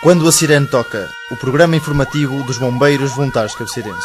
Quando a Sirene Toca, o programa informativo dos bombeiros voluntários cabeceirenses.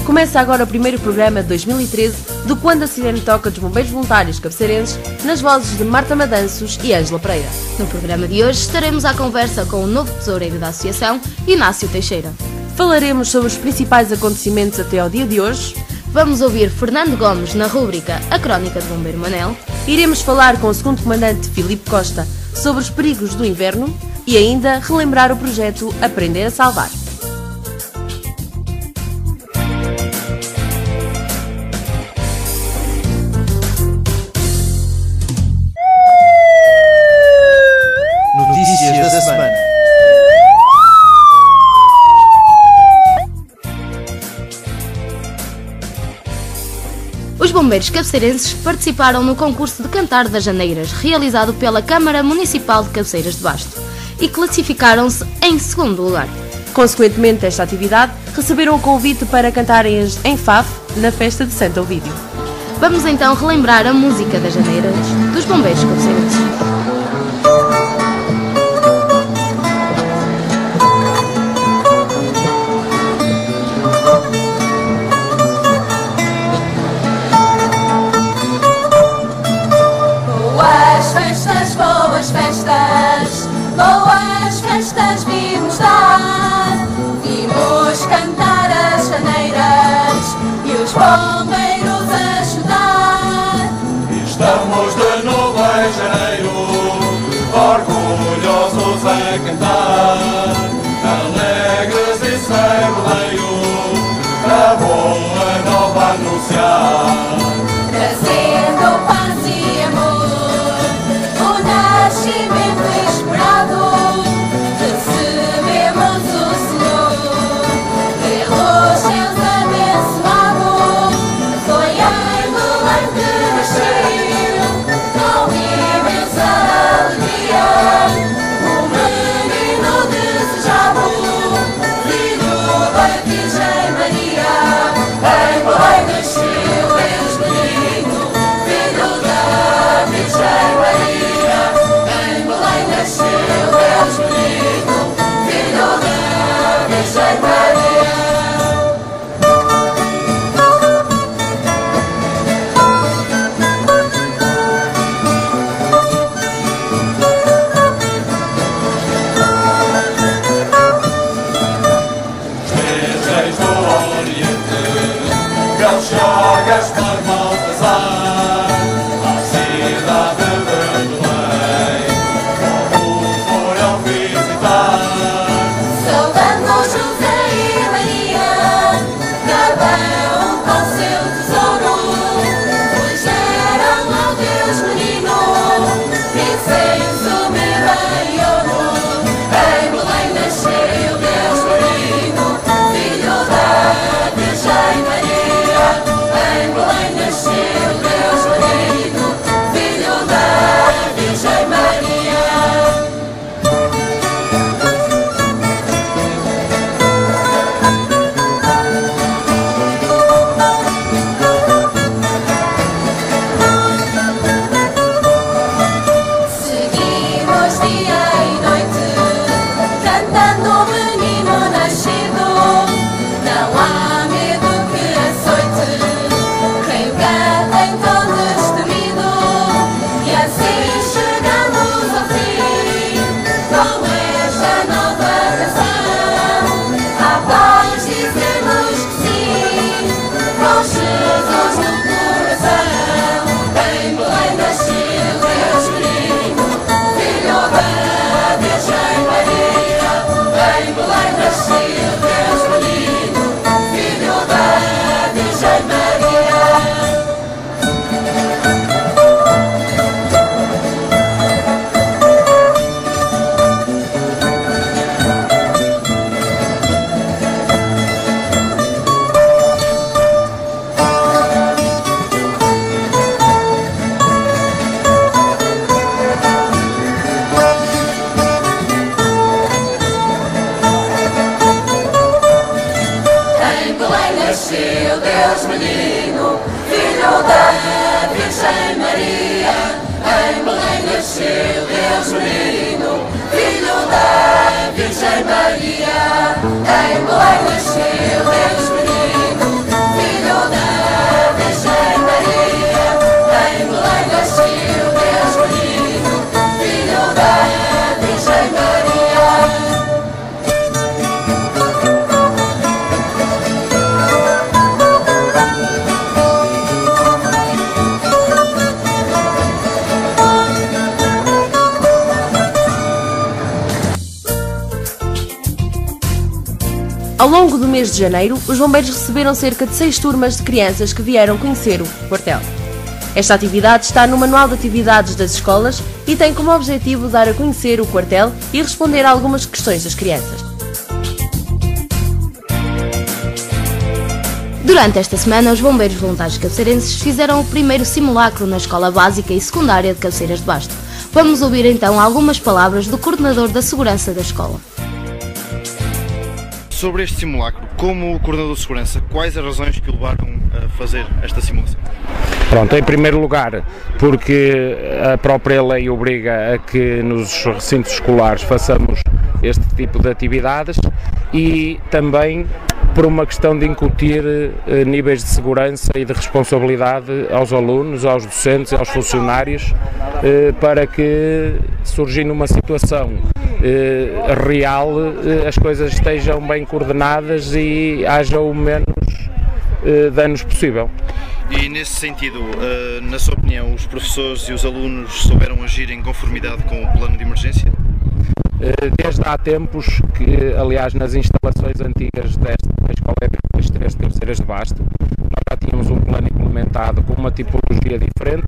Começa agora o primeiro programa de 2013 do Quando a Sirene Toca dos Bombeiros Voluntários Cabeceirenses, nas vozes de Marta Madanços e Ângela Pereira. No programa de hoje estaremos à conversa com o novo tesoureiro da Associação, Inácio Teixeira. Falaremos sobre os principais acontecimentos até ao dia de hoje. Vamos ouvir Fernando Gomes na rúbrica A Crónica do Bombeiro Manel. Iremos falar com o segundo comandante Filipe Costa sobre os perigos do inverno e ainda relembrar o projeto Aprender a Salvar. Notícias da semana. Os bombeiros cabeceirenses participaram no concurso de Cantar das Janeiras, realizado pela Câmara Municipal de Cabeceiras de Basto, e classificaram-se em segundo lugar. Consequentemente desta atividade, receberam o convite para cantarem em Faf na festa de Santo Ovídio. Vamos então relembrar a música das Janeiras dos bombeiros cabeceirenses. Boas festas vimos dar, vimos cantar as janeiras e os bombeiros ajudar. Estamos de novo em janeiro, orgulhosos a cantar, alegres e sem rodeio, a boa nova anunciar. Trazendo paz e amor, o nascimento esperado. Recebemos o Senhor, pelos céus abençoado. Foi em Belém que nasceu, com imensa alegria, o menino desejado, filho da Virgem Maria. Em Belém nasceu Deus menino, filho da Virgem Maria. Em Belém nasceu Deus menino, filho da Virgem Maria. Reis do Oriente, belos chagas para Baltazar, à cidade de Belém, como foram visitar. Saudamos José e Maria, cada um com seu tesouro, pois deram ao Deus menino incenso, mirra e ouro. Em Belém nasceu Deus menino, filho da Virgem Maria. Em Belém nasceu Deus menino, filho da Virgem Maria. Seguimos dia e noite, cantando o menino nascido. Não há medo que açoite quem o canta então destemido. E assim chegamos ao fim, com esta nova canção. À paz dizemos que sim, com Jesus no coração. Em Belém nasceu Deus menino, filho da Virgem Maria. Em Belém nasceu Deus menino, filho da Virgem Maria. nasceu Deus menino, filho da Virgem Maria. Em Belém nasceu Deus menino, filho da Virgem Maria. Em Belém nasceu Deus menino, filho da Virgem Maria. Em Belém nasceu Deus menino, filho da Virgem Maria. Ao longo do mês de janeiro, os bombeiros receberam cerca de 6 turmas de crianças que vieram conhecer o quartel. Esta atividade está no Manual de Atividades das Escolas e tem como objetivo dar a conhecer o quartel e responder a algumas questões das crianças. Durante esta semana, os bombeiros voluntários cabeceirenses fizeram o primeiro simulacro na Escola Básica e Secundária de Cabeceiras de Basto. Vamos ouvir então algumas palavras do coordenador da segurança da escola. Sobre este simulacro, como coordenador de segurança, quais as razões que o levaram a fazer esta simulação? Pronto, em primeiro lugar, porque a própria lei obriga a que nos recintos escolares façamos este tipo de atividades e também por uma questão de incutir níveis de segurança e de responsabilidade aos alunos, aos docentes e aos funcionários para que, surgindo uma situação real, as coisas estejam bem coordenadas e haja o menos danos possível. E nesse sentido, na sua opinião, os professores e os alunos souberam agir em conformidade com o plano de emergência? Desde há tempos que, aliás, nas instalações antigas desta Escola Épica 3 de Cabeceiras de Basto, nós já tínhamos um plano implementado com uma tipologia diferente,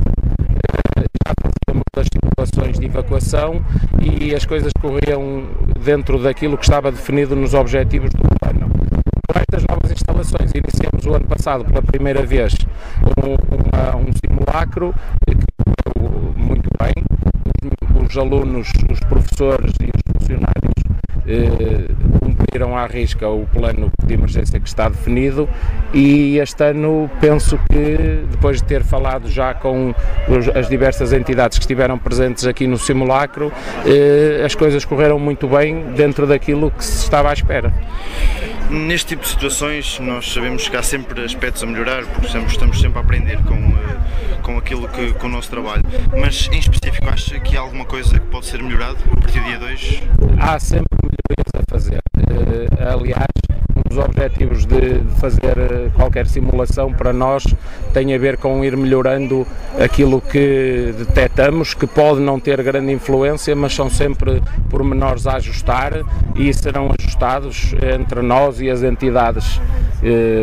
já fazíamos as situações de evacuação e as coisas corriam dentro daquilo que estava definido nos objetivos do plano. Com estas novas instalações, iniciamos o ano passado pela primeira vez um simulacro que correu muito bem. Os alunos, os professores e os funcionários cumpriram à risca o plano de emergência que está definido e este ano penso que, depois de ter falado já com as diversas entidades que estiveram presentes aqui no simulacro, as coisas correram muito bem dentro daquilo que se estava à espera. Neste tipo de situações nós sabemos que há sempre aspectos a melhorar, porque estamos sempre a aprender com aquilo com o nosso trabalho, mas em específico acha que há alguma coisa que pode ser melhorado a partir do dia 2? Há sempre melhorias a fazer. Aliás, um dos objetivos de fazer qualquer simulação para nós tem a ver com ir melhorando aquilo que detectamos, que pode não ter grande influência, mas são sempre pormenores a ajustar e serão ajustados entre nós e as entidades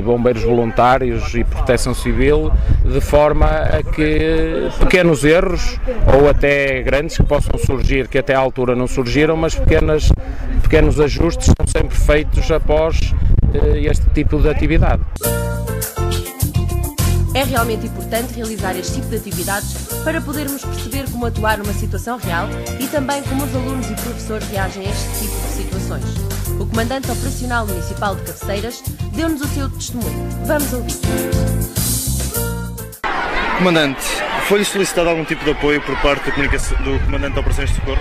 bombeiros voluntários e proteção civil, de forma a que pequenos erros ou até grandes que possam surgir, que até à altura não surgiram, mas pequenos ajustes são sempre feitos após este tipo de atividade. É realmente importante realizar este tipo de atividades para podermos perceber como atuar numa situação real e também como os alunos e professores reagem a este tipo de situações. O Comandante Operacional Municipal de Cabeceiras deu-nos o seu testemunho. Vamos ouvir. Comandante, foi-lhe solicitado algum tipo de apoio por parte do Comandante de Operações de Socorro?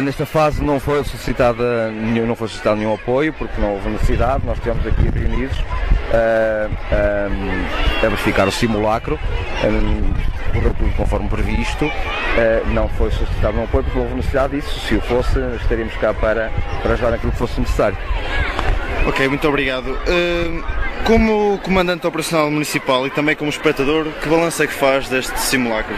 Nesta fase não foi solicitado nenhum apoio, porque não houve necessidade. Nós estivemos aqui reunidos a verificar o simulacro, correu tudo conforme previsto. Não foi solicitado nenhum apoio porque não houve necessidade disso. Se o fosse, estaríamos cá para ajudar naquilo que fosse necessário. Ok, muito obrigado. Como Comandante Operacional Municipal e também como espectador, que balanço é que faz deste simulacro?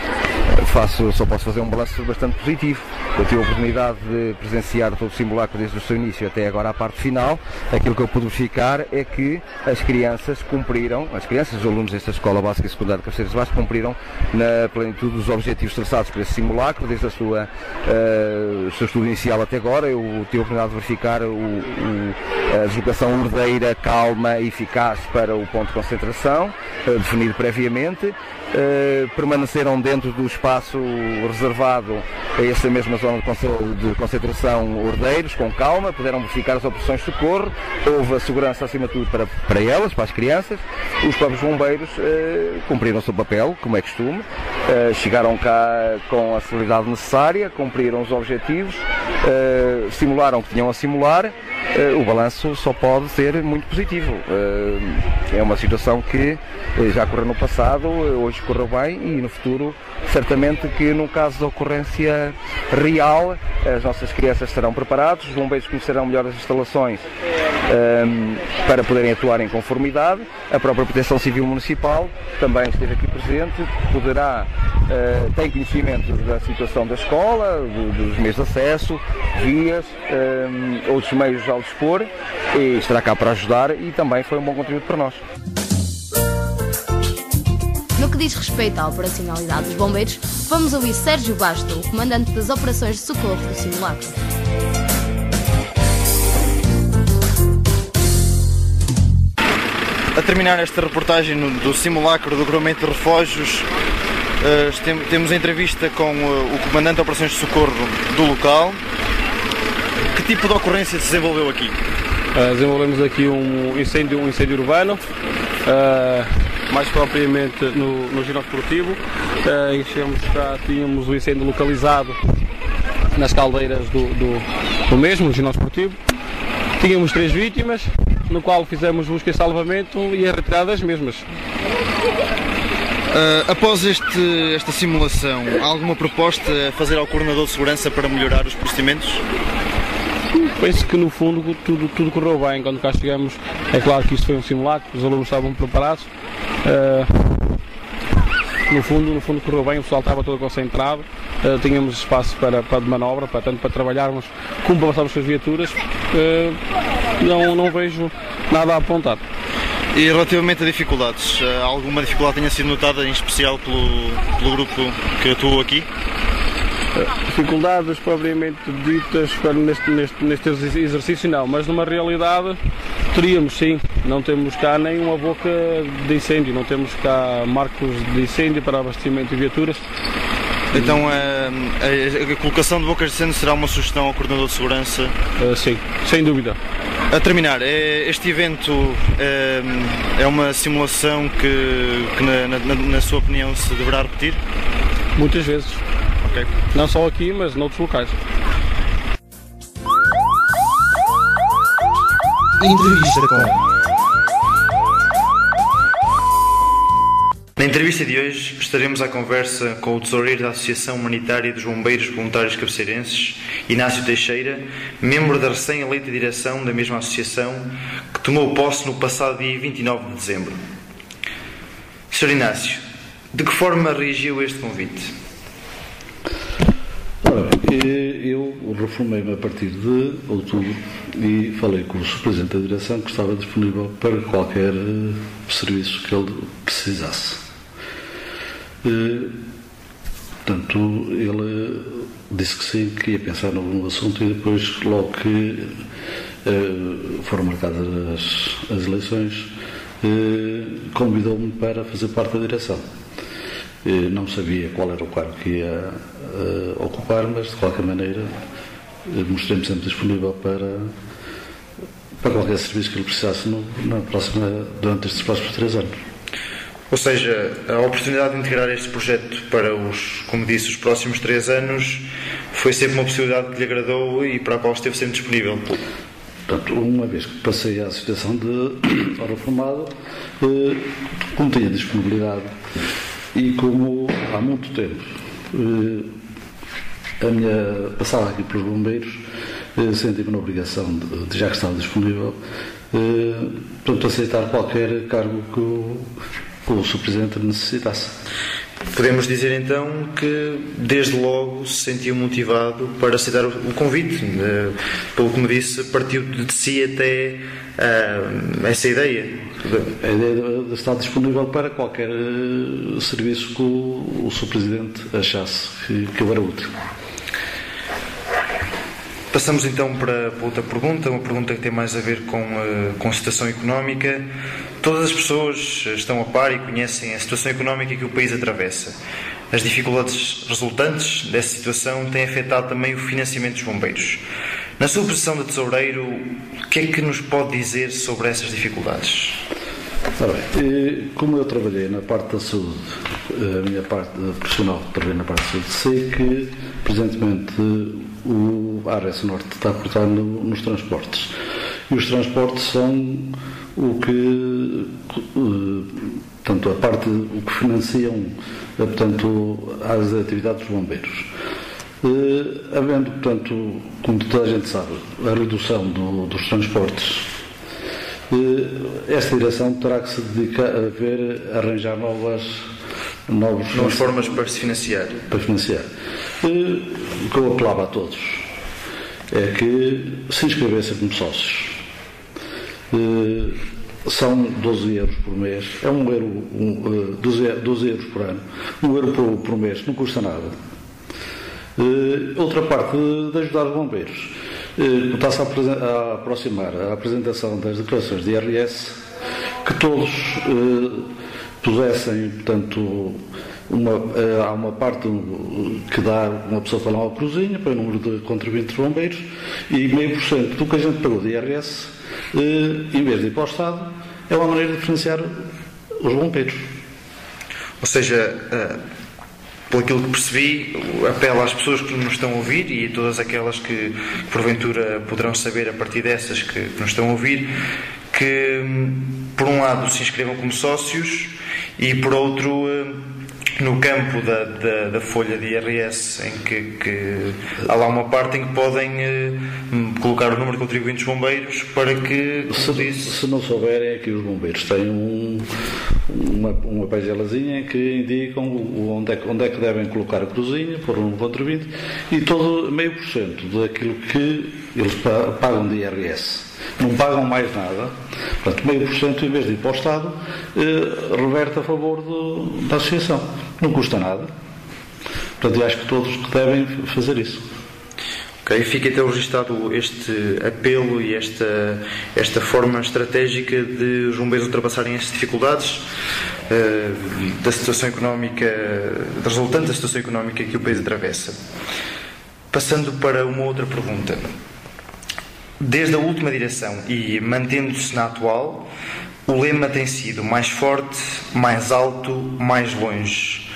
Só posso fazer um balanço bastante positivo. Eu tive a oportunidade de presenciar todo o simulacro desde o seu início até agora à parte final. Aquilo que eu pude verificar é que as crianças cumpriram, os alunos desta Escola Básica e Secundária de Cabeceiras de Basto cumpriram na plenitude dos objetivos traçados por esse simulacro, desde o seu estudo inicial até agora. Eu tive a oportunidade de verificar A deslocação ordeira, calma e eficaz para o ponto de concentração, definido previamente. Permaneceram dentro do espaço reservado a essa mesma zona de concentração ordeiros, com calma, puderam verificar as operações de socorro, houve a segurança acima de tudo para elas, para as crianças. Os próprios bombeiros cumpriram o seu papel, como é costume, chegaram cá com a celeridade necessária, cumpriram os objetivos, simularam o que tinham a simular. O balanço só pode ser muito positivo. É uma situação que já ocorreu no passado, hoje correu bem e no futuro certamente que num caso de ocorrência real as nossas crianças estarão preparados, os bombeiros conhecerão melhor as instalações para poderem atuar em conformidade. A própria Proteção Civil Municipal também esteve aqui presente, tem conhecimento da situação da escola, dos meios de acesso, vias, outros meios ao dispor, e estará cá para ajudar e também foi um bom contributo para nós. No que diz respeito à operacionalidade dos bombeiros, vamos ouvir Sérgio Basto, o comandante das operações de socorro do simulacro. A terminar esta reportagem do simulacro do agrupamento de refúgios, temos a entrevista com o comandante de operações de socorro do local. Que tipo de ocorrência se desenvolveu aqui? Desenvolvemos aqui um incêndio urbano, mais propriamente no ginásio esportivo. Chegamos cá, tínhamos o incêndio localizado nas caldeiras do mesmo, ginásio esportivo. Tínhamos 3 vítimas, no qual fizemos busca e salvamento e a retirada das mesmas. Após esta simulação, há alguma proposta a fazer ao coordenador de segurança para melhorar os procedimentos? Penso que no fundo tudo correu bem. Quando cá chegamos, é claro que isto foi um simulacro, os alunos estavam preparados. No fundo correu bem, o pessoal estava todo concentrado, tínhamos espaço para de manobra, tanto para trabalharmos como para passarmos com as viaturas. Não vejo nada a apontar. E relativamente a dificuldades, alguma dificuldade tenha sido notada, em especial pelo grupo que atuou aqui? Dificuldades propriamente ditas neste exercício não, mas numa realidade teríamos sim. Não temos cá nenhuma boca de incêndio, não temos cá marcos de incêndio para abastecimento de viaturas. Então a colocação de bocas de incêndio será uma sugestão ao coordenador de segurança? Sim, sem dúvida. A terminar, este evento é uma simulação que na sua opinião se deverá repetir? Muitas vezes. Okay. Não só aqui, mas noutros locais. Entrevista com... Na entrevista de hoje estaremos à conversa com o tesoureiro da Associação Humanitária dos Bombeiros Voluntários Cabeceirenses, Inácio Teixeira, membro da recém-eleita direção da mesma associação, que tomou posse no passado dia 29 de dezembro. Sr. Inácio, de que forma reagiu a este convite? Ora bem, eu reformei-me a partir de outubro e falei com o Sr. Presidente da Direção que estava disponível para qualquer serviço que ele precisasse. Portanto, ele disse que sim, que ia pensar no assunto e depois, logo que foram marcadas as eleições, convidou-me para fazer parte da direção. Não sabia qual era o cargo que ia ocupar, mas de qualquer maneira mostrei-me sempre disponível para qualquer serviço que ele precisasse durante estes próximos 3 anos. Ou seja, a oportunidade de integrar este projeto para como disse, os próximos 3 anos foi sempre uma possibilidade que lhe agradou e para a qual esteve sempre disponível. Portanto, uma vez que passei à situação de reformado, como tinha disponibilidade e como há muito tempo a minha passada aqui pelos bombeiros, senti-me na obrigação de já que estava disponível, portanto, aceitar qualquer cargo que o Sr. Presidente necessitasse. Podemos dizer então que desde logo se sentiu motivado para aceitar o convite. Pelo que me disse, partiu de si até essa ideia. A ideia de estar disponível para qualquer serviço que o Sr. Presidente achasse que eu era útil. Passamos então para outra pergunta, uma pergunta que tem mais a ver com a situação económica. Todas as pessoas estão a par e conhecem a situação económica que o país atravessa. As dificuldades resultantes dessa situação têm afetado também o financiamento dos bombeiros. Na sua posição de tesoureiro, o que é que nos pode dizer sobre essas dificuldades? Como eu trabalhei na parte da saúde, a minha parte profissional trabalhei na parte da saúde, sei que presentemente a ARS Norte está a cortar nos transportes. E os transportes são o que, portanto, a parte, o que financiam, portanto, as atividades dos bombeiros. Havendo, portanto, como toda a gente sabe, a redução dos transportes, esta direção terá que se dedicar a arranjar novas formas para se financiar. O que eu apelava a todos é que se inscrevessem como sócios. São 12 euros por mês, é 12 euros por ano, 1 euro por mês, não custa nada. Outra parte de ajudar os bombeiros, está-se a aproximar a apresentação das declarações de IRS, que todos pusessem, portanto, há uma parte que dá uma pessoa para lá uma cruzinha para o número de contribuintes bombeiros e 0,5% do que a gente pagou de IRS, em vez de ir para o Estado, é uma maneira de financiar os bombeiros. Ou seja, pelo aquilo que percebi, apelo às pessoas que nos estão a ouvir e a todas aquelas que porventura poderão saber a partir dessas que nos estão a ouvir, que por um lado se inscrevam como sócios e por outro no campo da folha de IRS, em que há lá uma parte em que podem colocar o número de contribuintes bombeiros para que, se não souberem, aqui os bombeiros têm uma pagelazinha em que indicam onde é que devem colocar a cruzinha, pôr um contribuinte, e todo 0,5% daquilo que eles pagam de IRS. Não pagam mais nada, portanto 0,5% em vez de ir para o Estado, reverte a favor da associação. Não custa nada. Portanto, eu acho que todos devem fazer isso. Ok, fica então registado este apelo e esta forma estratégica de os bombeiros ultrapassarem estas dificuldades da situação económica, resultante da situação económica que o país atravessa. Passando para uma outra pergunta. Desde a última direção e mantendo-se na atual, o lema tem sido mais forte, mais alto, mais longe.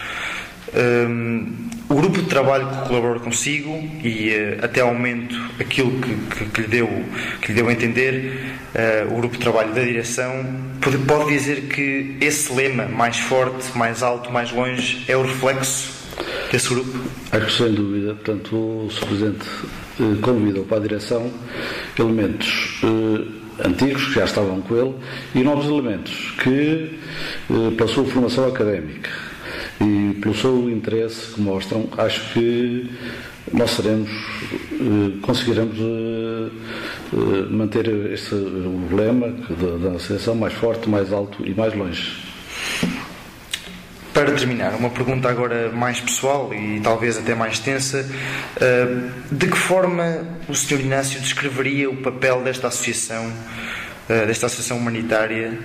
O grupo de trabalho que colaborou consigo e até ao momento aquilo que lhe deu a entender, o grupo de trabalho da direção, pode dizer que esse lema, mais forte, mais alto, mais longe, é o reflexo desse grupo? Acho que sem dúvida. Portanto, o Sr. Presidente convidou para a direção elementos antigos que já estavam com ele e novos elementos que, pela sua formação académica e pelo seu interesse que mostram, acho que nós conseguiremos manter este lema da associação mais forte, mais alto e mais longe. Para terminar, uma pergunta agora mais pessoal e talvez até mais tensa. De que forma o Sr. Inácio descreveria o papel desta associação humanitária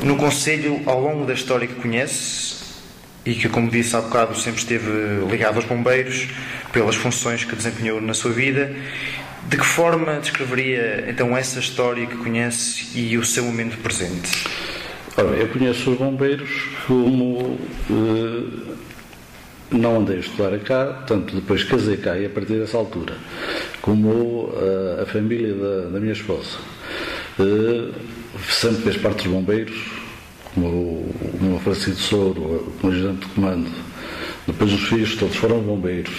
no Conselho ao longo da história que conhece e que, como disse há bocado, sempre esteve ligado aos bombeiros pelas funções que desempenhou na sua vida? De que forma descreveria então essa história que conhece e o seu momento presente? Ora, eu conheço os bombeiros como não andei a estudar cá, tanto depois casei cá e a partir dessa altura, como a família da minha esposa. Sempre fez parte dos bombeiros, como o Francisco Souro, como ajudante de comando. Depois os filhos todos foram bombeiros.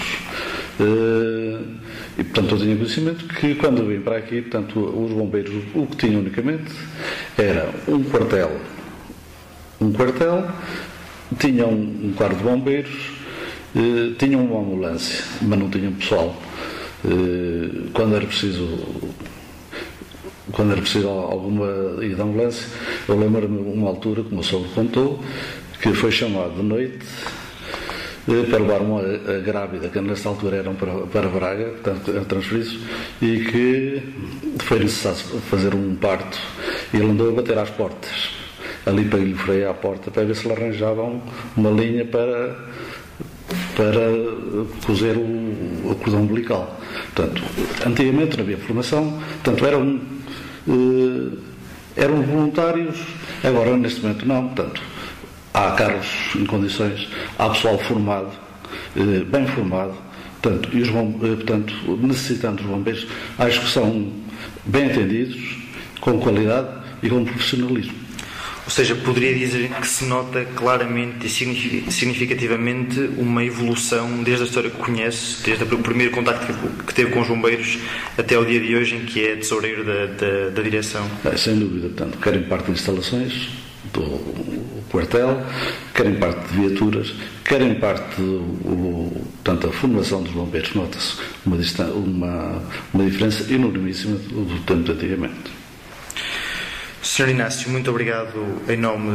E portanto eu tinha conhecimento que quando vim para aqui, portanto, os bombeiros o que tinham unicamente era um quartel, tinham um quarto de bombeiros, tinham uma ambulância, mas não tinham pessoal. Quando era preciso alguma ida de ambulância, eu lembro-me uma altura, como o sogro contou, que foi chamado de noite para levar uma grávida, que nesta altura eram para Braga, portanto, eram transferidos, e que foi necessário fazer um parto, e ele andou a bater às portas, ali para lhe frear à porta, para ver se lhe arranjavam uma linha para cozer o cordão umbilical. Portanto, antigamente não havia formação, portanto, eram voluntários, agora neste momento não, portanto, há carros em condições, há pessoal formado, bem formado, portanto, necessitando os bombeiros, acho que são bem atendidos, com qualidade e com profissionalismo. Ou seja, poderia dizer que se nota claramente e significativamente uma evolução desde a história que conhece, desde o primeiro contacto que teve com os bombeiros até ao dia de hoje, em que é tesoureiro da direção. Sem dúvida, portanto, querem parte de instalações do quartel, querem parte de viaturas, querem parte portanto, a formação dos bombeiros. Nota-se uma diferença enormíssima do tempo de antigamente. Sr. Inácio, muito obrigado em nome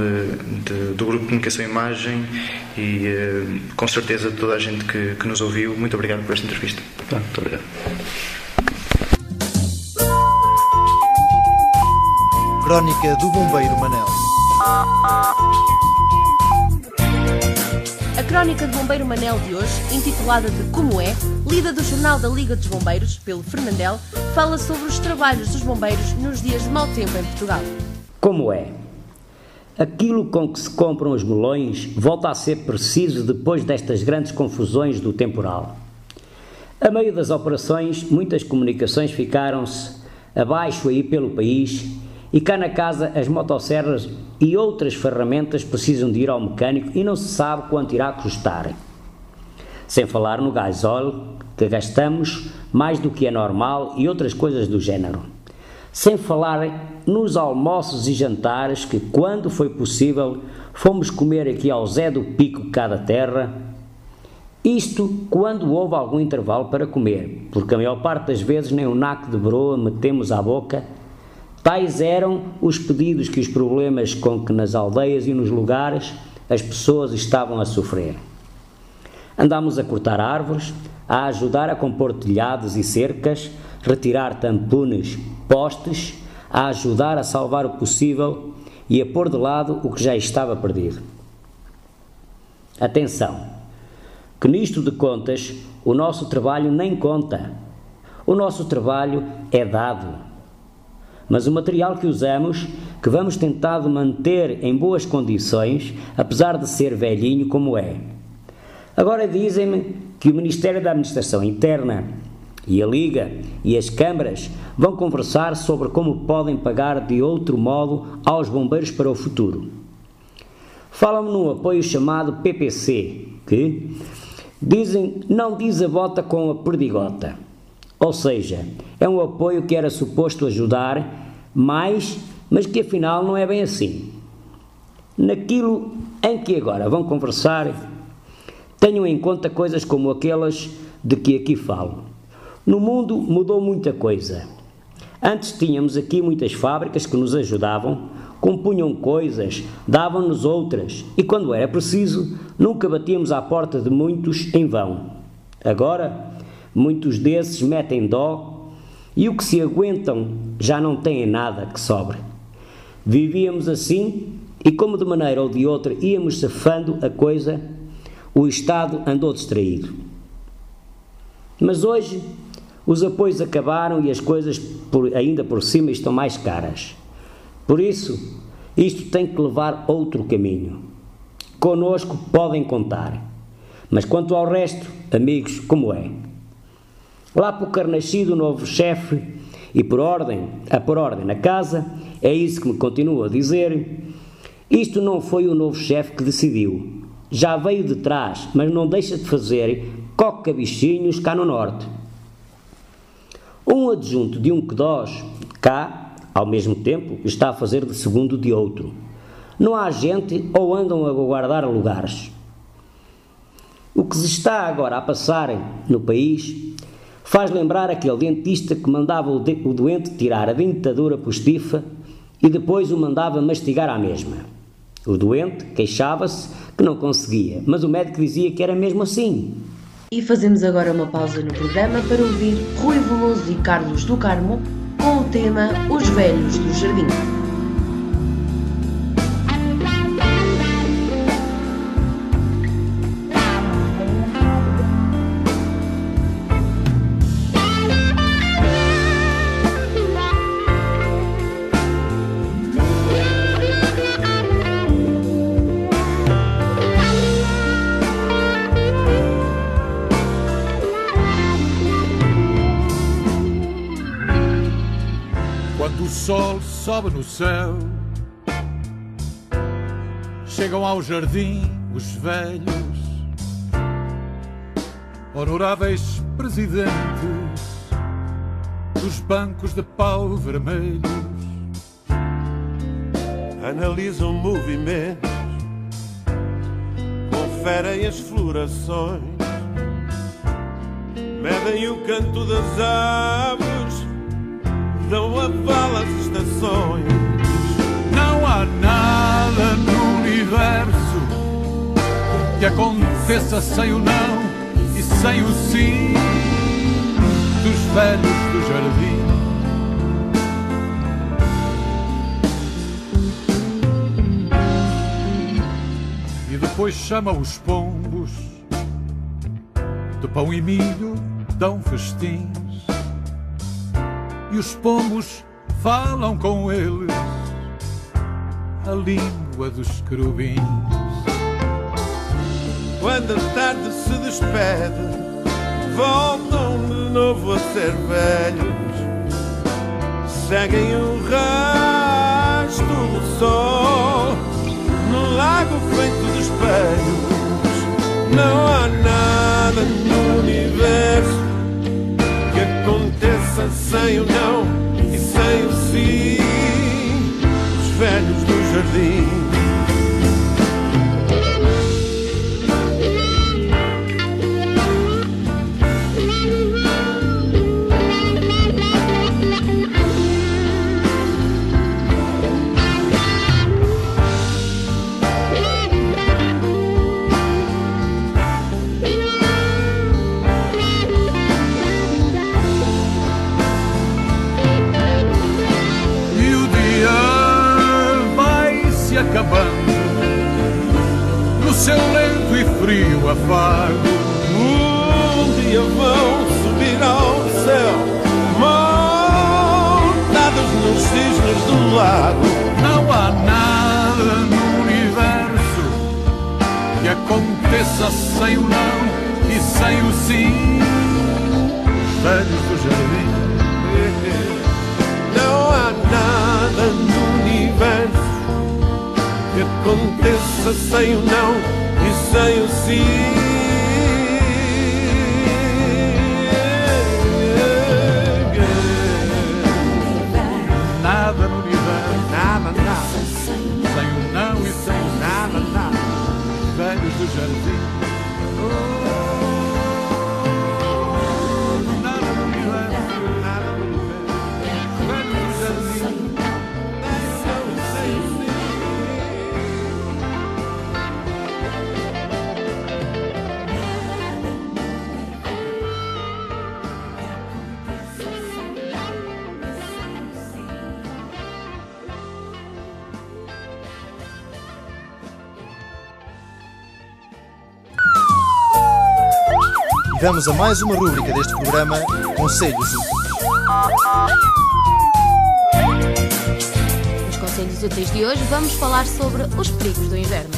do Grupo de Comunicação e Imagem e com certeza toda a gente que nos ouviu. Muito obrigado por esta entrevista. Muito obrigado. Crónica do Bombeiro Manel. A Crónica do Bombeiro Manel de hoje, intitulada de Como é, lida do Jornal da Liga dos Bombeiros, pelo Fernandel, fala sobre os trabalhos dos bombeiros nos dias de mau tempo em Portugal. Como é? Aquilo com que se compram os melões volta a ser preciso depois destas grandes confusões do temporal. A meio das operações, muitas comunicações ficaram-se abaixo aí pelo país e cá na casa as motosserras e outras ferramentas precisam de ir ao mecânico e não se sabe quanto irá custar. Sem falar no gasóleo que gastamos mais do que é normal e outras coisas do género. Sem falar nos almoços e jantares que, quando foi possível, fomos comer aqui ao Zé do Pico cá da terra. Isto quando houve algum intervalo para comer, porque a maior parte das vezes nem um naco de broa metemos à boca. Tais eram os pedidos que os problemas com que nas aldeias e nos lugares as pessoas estavam a sofrer. Andámos a cortar árvores, a ajudar a compor telhados e cercas, retirar tampunes, postes, a ajudar a salvar o possível e a pôr de lado o que já estava perdido. Atenção, que nisto de contas o nosso trabalho nem conta. O nosso trabalho é dado. Mas o material que usamos, que vamos tentado manter em boas condições, apesar de ser velhinho como é. Agora dizem-me que o Ministério da Administração Interna e a Liga e as câmaras vão conversar sobre como podem pagar de outro modo aos bombeiros para o futuro. Falam-me num apoio chamado PPC, que dizem não diz a bota com a perdigota. Ou seja, é um apoio que era suposto ajudar mais, mas que afinal não é bem assim. Naquilo em que agora vão conversar, tenham em conta coisas como aquelas de que aqui falo. No mundo mudou muita coisa. Antes tínhamos aqui muitas fábricas que nos ajudavam, compunham coisas, davam-nos outras, e quando era preciso, nunca batíamos à porta de muitos em vão. Agora, muitos desses metem dó, e o que se aguentam já não têm nada que sobre. Vivíamos assim, e como de maneira ou de outra íamos safando a coisa, o Estado andou distraído. Mas hoje os apoios acabaram e as coisas ainda por cima estão mais caras. Por isso, isto tem que levar outro caminho. Conosco podem contar. Mas quanto ao resto, amigos, como é? Lá para o Carnascido, o novo chefe, e por ordem na casa, é isso que me continua a dizer, isto não foi o novo chefe que decidiu. Já veio de trás, mas não deixa de fazer coca-bichinhos cá no norte. Um adjunto de um Q2 cá, ao mesmo tempo, está a fazer de segundo de outro. Não há gente ou andam a guardar lugares. O que se está agora a passar no país faz lembrar aquele dentista que mandava o doente tirar a dentadura postiça e depois o mandava mastigar à mesma. O doente queixava-se que não conseguia, mas o médico dizia que era mesmo assim. E fazemos agora uma pausa no programa para ouvir Rui Veloso e Carlos do Carmo com o tema Os Velhos do Jardim. O sol sobe no céu, chegam ao jardim os velhos, honoráveis presidentes dos bancos de pau vermelhos. Analisam movimentos, conferem as florações, medem o canto das aves, dão aval às estações. Não há nada no universo que aconteça sem o não e sem o sim dos velhos do jardim. E depois chama os pombos, de pão e milho dão festins. E os pombos falam com eles a língua dos querubins. Quando a tarde se despede, voltam de novo a ser velhos, seguem o rastro do sol no lago feito de espelhos. Não há nada no universo que aconteça sem o não e sem o sim dos velhos do jardim. Acabando no seu lento e frio afago. Um dia vão subir ao céu, montados nos cisnes do lago. Não há nada no universo que aconteça sem o não e sem o sim. Velhos do jardim. Não há nada no universo que aconteça sem o não e sem o sim. Nada no universo, nada, sem o não e sem o nada, velhos do jardim. Nada no universo, velhos do jardim. E vamos a mais uma rúbrica deste programa, Conselhos Úteis. Nos Conselhos Úteis de hoje vamos falar sobre os perigos do inverno.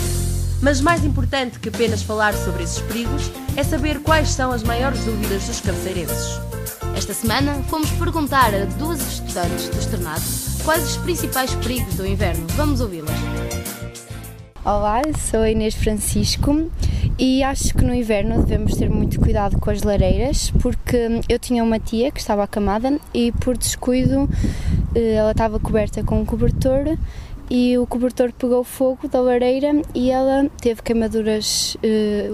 Mas mais importante que apenas falar sobre esses perigos é saber quais são as maiores dúvidas dos cabeceirenses. Esta semana fomos perguntar a duas estudantes do externato quais os principais perigos do inverno. Vamos ouvi-las. Olá, sou a Inês Francisco e acho que no inverno devemos ter muito cuidado com as lareiras, porque eu tinha uma tia que estava acamada e por descuido ela estava coberta com um cobertor e o cobertor pegou fogo da lareira e ela teve queimaduras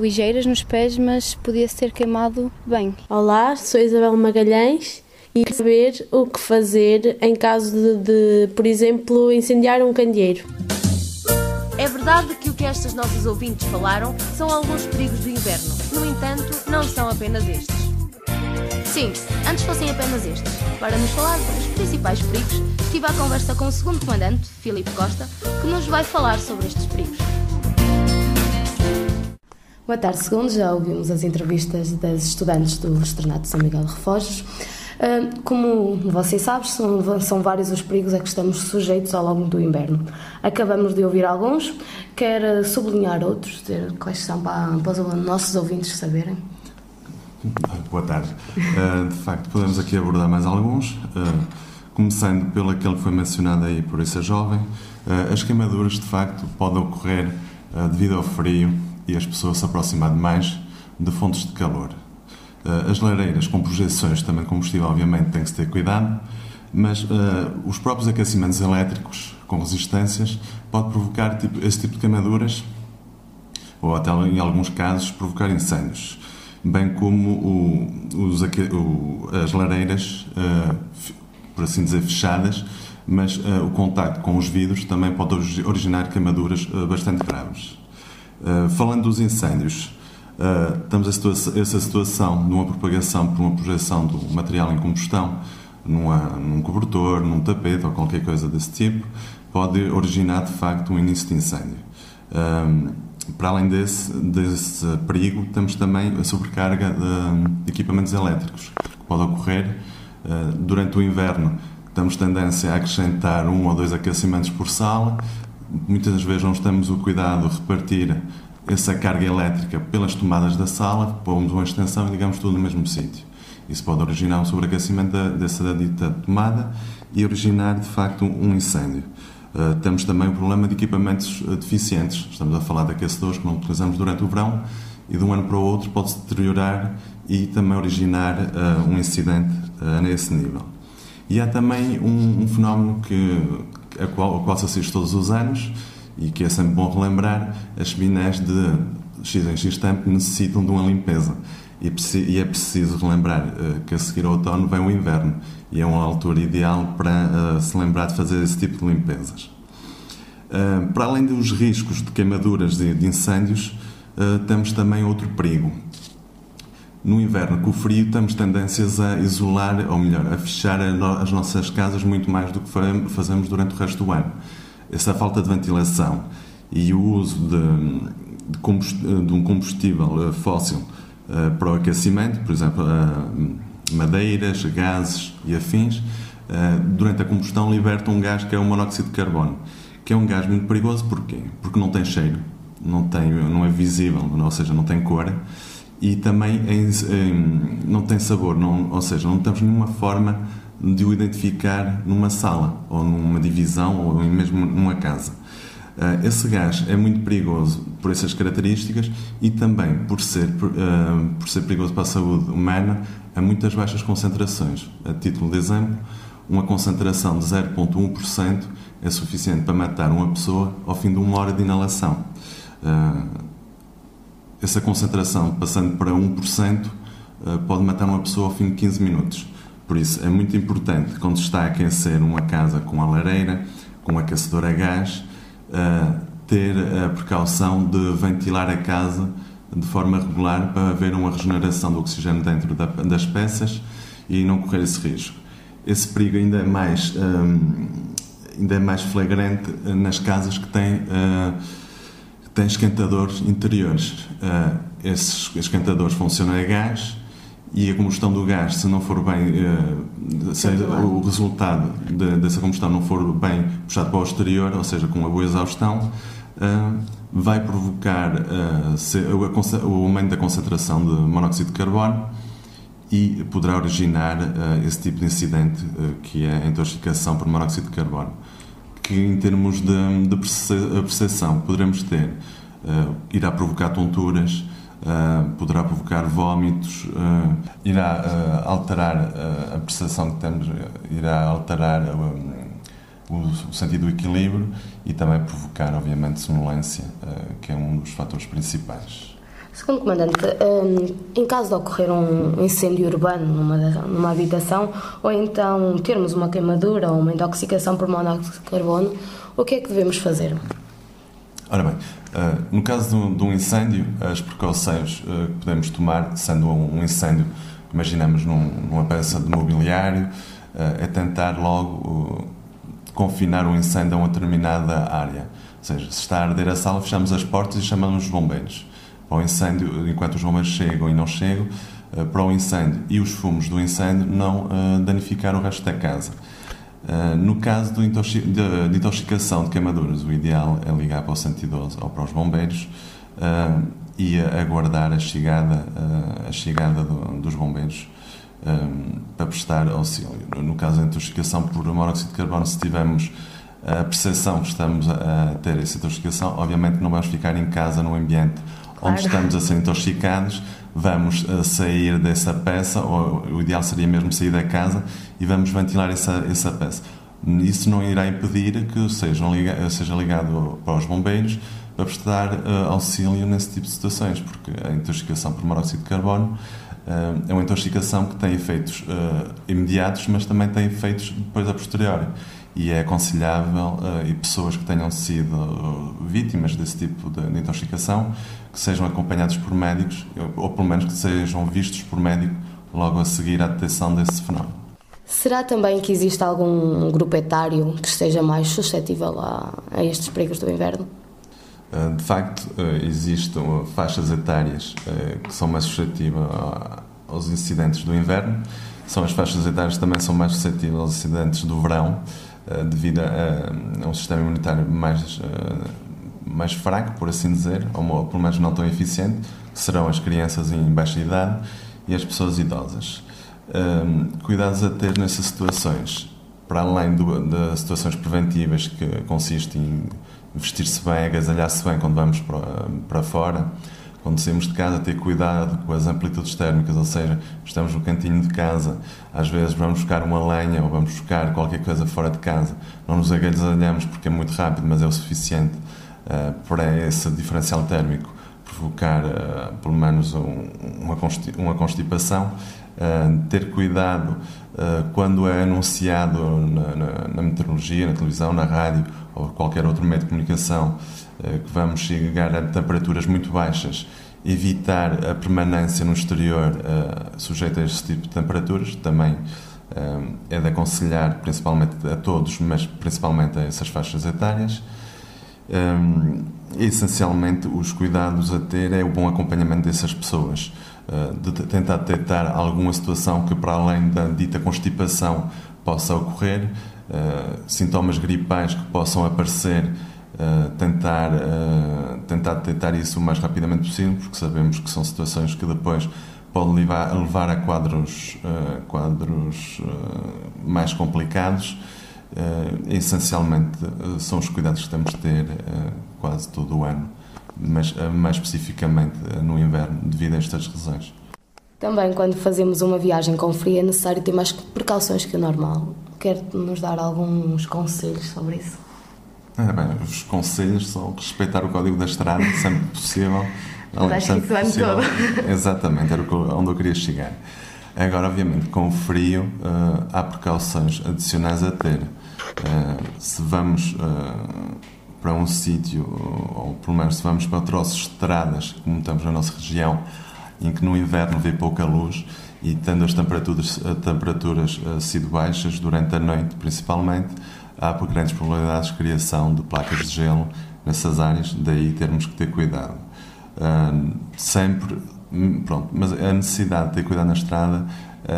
ligeiras nos pés, mas podia-se ter queimado bem. Olá, sou Isabel Magalhães e quero saber o que fazer em caso de, por exemplo, incendiar um candeeiro. É verdade que o que estas nossas ouvintes falaram são alguns perigos do inverno. No entanto, não são apenas estes. Sim, antes fossem apenas estes. Para nos falar dos principais perigos, estive à conversa com o segundo comandante, Filipe Costa, que nos vai falar sobre estes perigos. Boa tarde, segundo. Já ouvimos as entrevistas das estudantes do Externato de São Miguel de Refojos. Como vocês sabem, são vários os perigos a que estamos sujeitos ao longo do inverno. Acabamos de ouvir alguns, quer sublinhar outros, dizer quais são para os nossos ouvintes saberem? Boa tarde. De facto, podemos aqui abordar mais alguns, começando pelo aquele que foi mencionado aí por essa jovem. As queimaduras, de facto, podem ocorrer devido ao frio e as pessoas se aproximar demais de fontes de calor. As lareiras com projeções também de combustível, obviamente, tem que se ter cuidado, mas os próprios aquecimentos elétricos com resistências podem provocar esse tipo de queimaduras ou até, em alguns casos, provocar incêndios, bem como as lareiras, por assim dizer, fechadas, mas o contacto com os vidros também pode originar queimaduras bastante graves. Falando dos incêndios, temos essa situação de uma propagação por uma projeção do material em combustão num cobertor, num tapete ou qualquer coisa desse tipo, pode originar de facto um início de incêndio. Para além desse perigo, temos também a sobrecarga de equipamentos elétricos, que pode ocorrer durante o inverno. Temos tendência a acrescentar 1 ou 2 aquecimentos por sala. Muitas vezes não temos o cuidado de repartir essa carga elétrica pelas tomadas da sala, pomos uma extensão e ligamos tudo no mesmo sítio. Isso pode originar um sobreaquecimento dessa dita tomada e originar, de facto, um incêndio. Temos também o problema de equipamentos deficientes. Estamos a falar de aquecedores que não utilizamos durante o verão e de um ano para o outro pode-se deteriorar e também originar um incidente nesse nível. E há também um fenómeno ao qual se assiste todos os anos e que é sempre bom relembrar: as chaminés de X em X tempo necessitam de uma limpeza. E é preciso relembrar que a seguir ao outono vem o inverno e é uma altura ideal para se lembrar de fazer esse tipo de limpezas. Para além dos riscos de queimaduras de incêndios, temos também outro perigo. No inverno, com o frio, temos tendências a isolar, ou melhor, a fechar as nossas casas muito mais do que fazemos durante o resto do ano. Essa falta de ventilação e o uso de um combustível fóssil para o aquecimento, por exemplo, madeiras, gases e afins, durante a combustão liberta um gás que é o monóxido de carbono, que é um gás muito perigoso. Porquê? Porque não tem cheiro, não é visível, ou seja, não tem cor, e também não tem sabor, ou seja, não temos nenhuma forma de o identificar numa sala, ou numa divisão, ou mesmo numa casa. Esse gás é muito perigoso por essas características e também por ser perigoso para a saúde humana a muitas baixas concentrações. A título de exemplo, uma concentração de 0,1% é suficiente para matar uma pessoa ao fim de 1 hora de inalação. Essa concentração, passando para 1%, pode matar uma pessoa ao fim de 15 minutos. Por isso, é muito importante, quando se está a aquecer uma casa com a lareira, com um aquecedor a gás, ter a precaução de ventilar a casa de forma regular para haver uma regeneração do oxigênio dentro das peças e não correr esse risco. Esse perigo ainda é mais flagrante nas casas que têm esquentadores interiores. Esses esquentadores funcionam a gás e a combustão do gás, se não for bem, se o resultado dessa combustão não for bem puxado para o exterior, ou seja, com uma boa exaustão, vai provocar o aumento da concentração de monóxido de carbono e poderá originar esse tipo de incidente, que é a intoxicação por monóxido de carbono, que em termos de percepção poderemos ter, irá provocar tonturas, poderá provocar vómitos, irá alterar a percepção que temos, irá alterar o sentido do equilíbrio e também provocar, obviamente, sonolência, que é um dos fatores principais. Segundo Comandante, em caso de ocorrer um incêndio urbano numa habitação, ou então termos uma queimadura ou uma intoxicação por monóxido de carbono, o que é que devemos fazer? Ora bem, no caso de um incêndio, as precauções que podemos tomar, sendo um incêndio, imaginamos numa peça de mobiliário, é tentar logo confinar o incêndio a uma determinada área. Ou seja, se está a arder a sala, fechamos as portas e chamamos os bombeiros. Para o incêndio, enquanto os bombeiros chegam e não chegam, para o incêndio e os fumos do incêndio não danificar o resto da casa. No caso de intoxicação de queimaduras, o ideal é ligar para o 112 ou para os bombeiros e aguardar a chegada dos bombeiros para prestar auxílio. No caso da intoxicação por monóxido de carbono, se tivermos a percepção que estamos a ter essa intoxicação, obviamente não vamos ficar em casa no ambiente onde estamos a ser intoxicados, vamos sair dessa peça, ou o ideal seria mesmo sair da casa e vamos ventilar essa peça. Isso não irá impedir que seja ligado para os bombeiros para prestar auxílio nesse tipo de situações, porque a intoxicação por monóxido de carbono é uma intoxicação que tem efeitos imediatos, mas também tem efeitos depois a posteriori. E é aconselhável, e pessoas que tenham sido vítimas desse tipo de intoxicação, que sejam acompanhados por médicos, ou pelo menos que sejam vistos por médico logo a seguir à detecção desse fenómeno. Será também que existe algum grupo etário que esteja mais suscetível a estes perigos do inverno? De facto, existem faixas etárias que são mais suscetíveis aos incidentes do inverno. São as faixas etárias que também são mais suscetíveis aos incidentes do verão, devido a um sistema imunitário mais fraco, por assim dizer, ou pelo menos não tão eficiente, que serão as crianças em baixa idade e as pessoas idosas. Cuidados a ter nessas situações, para além das situações preventivas, que consiste em vestir-se bem, agasalhar-se bem quando vamos para fora, quando saímos de casa, ter cuidado com as amplitudes térmicas, ou seja, estamos no cantinho de casa, às vezes vamos buscar uma lenha ou vamos buscar qualquer coisa fora de casa, não nos agasalhamos porque é muito rápido, mas é o suficiente para esse diferencial térmico provocar pelo menos uma constipação. Ter cuidado quando é anunciado na meteorologia, na televisão, na rádio ou qualquer outro meio de comunicação que vamos chegar a temperaturas muito baixas, evitar a permanência no exterior sujeito a este tipo de temperaturas. Também é de aconselhar, principalmente a todos, mas principalmente a essas faixas etárias. Essencialmente, os cuidados a ter é o bom acompanhamento dessas pessoas, de tentar detectar alguma situação que, para além da dita constipação, possa ocorrer, sintomas gripais que possam aparecer, tentar detectar isso o mais rapidamente possível, porque sabemos que são situações que depois podem levar a quadros mais complicados. Essencialmente são os cuidados que temos de ter quase todo o ano, mas mais especificamente no inverno, devido a estas razões. Também, quando fazemos uma viagem com frio, é necessário ter mais precauções que o normal. Quer nos dar alguns conselhos sobre isso? Os conselhos são respeitar o código da estrada, sempre que possível. Acho que isso é todo. Exatamente, era onde eu queria chegar. Agora, obviamente, com o frio, há precauções adicionais a ter. Se vamos para um sítio, ou pelo menos se vamos para troços de estradas, como estamos na nossa região, em que no inverno vê pouca luz, e tendo as temperaturas sido baixas durante a noite, principalmente, há grandes probabilidades de criação de placas de gelo nessas áreas, daí termos que ter cuidado. Mas a necessidade de ter cuidado na estrada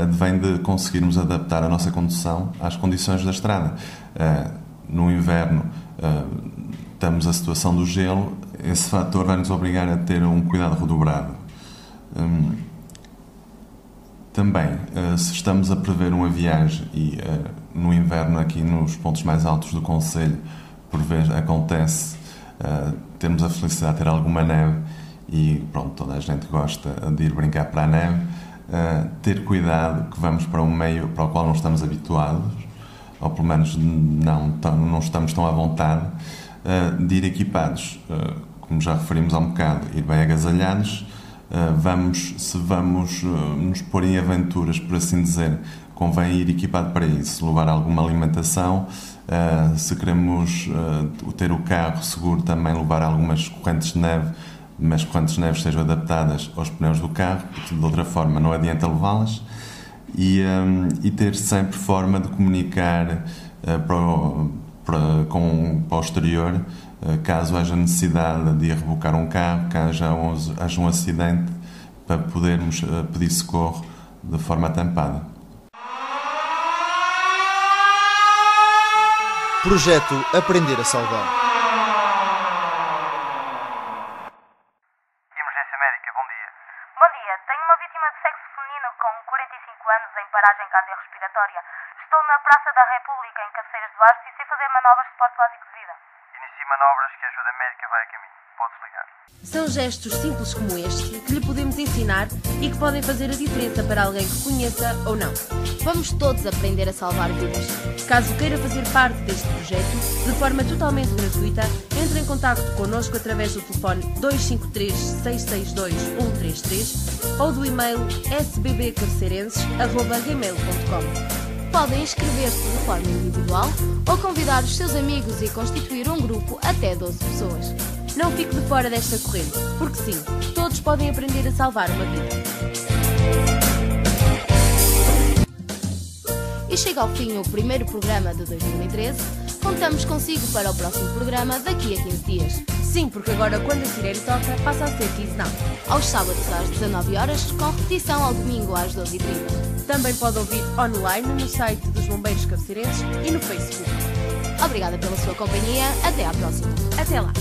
vem de conseguirmos adaptar a nossa condução às condições da estrada. No inverno temos a situação do gelo, esse fator vai nos obrigar a ter um cuidado redobrado. Também, se estamos a prever uma viagem e no inverno aqui nos pontos mais altos do concelho, por vezes acontece termos a felicidade de ter alguma neve e toda a gente gosta de ir brincar para a neve, ter cuidado que vamos para um meio para o qual não estamos habituados, ou pelo menos não estamos tão à vontade, de ir equipados, como já referimos há um bocado, ir bem agasalhados. Se vamos nos pôr em aventuras, por assim dizer, convém ir equipado para isso, levar alguma alimentação, Se queremos ter o carro seguro, também levar algumas correntes de neve, mas correntes de neve sejam adaptadas aos pneus do carro, porque de outra forma não adianta levá-las. E ter sempre forma de comunicar para o exterior, caso haja necessidade de ir rebocar um carro, caso haja um acidente, para podermos pedir socorro de forma atampada. Projeto Aprender a Salvar. Emergência médica, bom dia. Bom dia, tenho uma vítima de sexo feminino com 45 anos em paragem cardiorrespiratória. Estou na Praça da República, em Cabeceiras de Basto, e sei fazer manobras de suporte básico de vida. Inicie manobras que a ajuda médica vai a caminho. Podes ligar. São gestos simples como este que lhe podemos ensinar e que podem fazer a diferença para alguém que conheça ou não. Vamos todos aprender a salvar vidas. Caso queira fazer parte deste projeto, de forma totalmente gratuita, entre em contacto connosco através do telefone 253 662 133 ou do e-mail sbbcabeceirenses@gmail.com. Podem inscrever-se de forma individual ou convidar os seus amigos e constituir um grupo até 12 pessoas. Não fique de fora desta corrente, porque sim, todos podem aprender a salvar uma vida. E chega ao fim o primeiro programa de 2013. Contamos consigo para o próximo programa daqui a 15 dias. Sim, porque agora quando a sirene toca, passa a ser quinzenal. Aos sábados às 19 horas, com repetição ao domingo às 12h30. Também pode ouvir online no site dos Bombeiros Cabeceirenses e no Facebook. Obrigada pela sua companhia. Até à próxima. Até lá.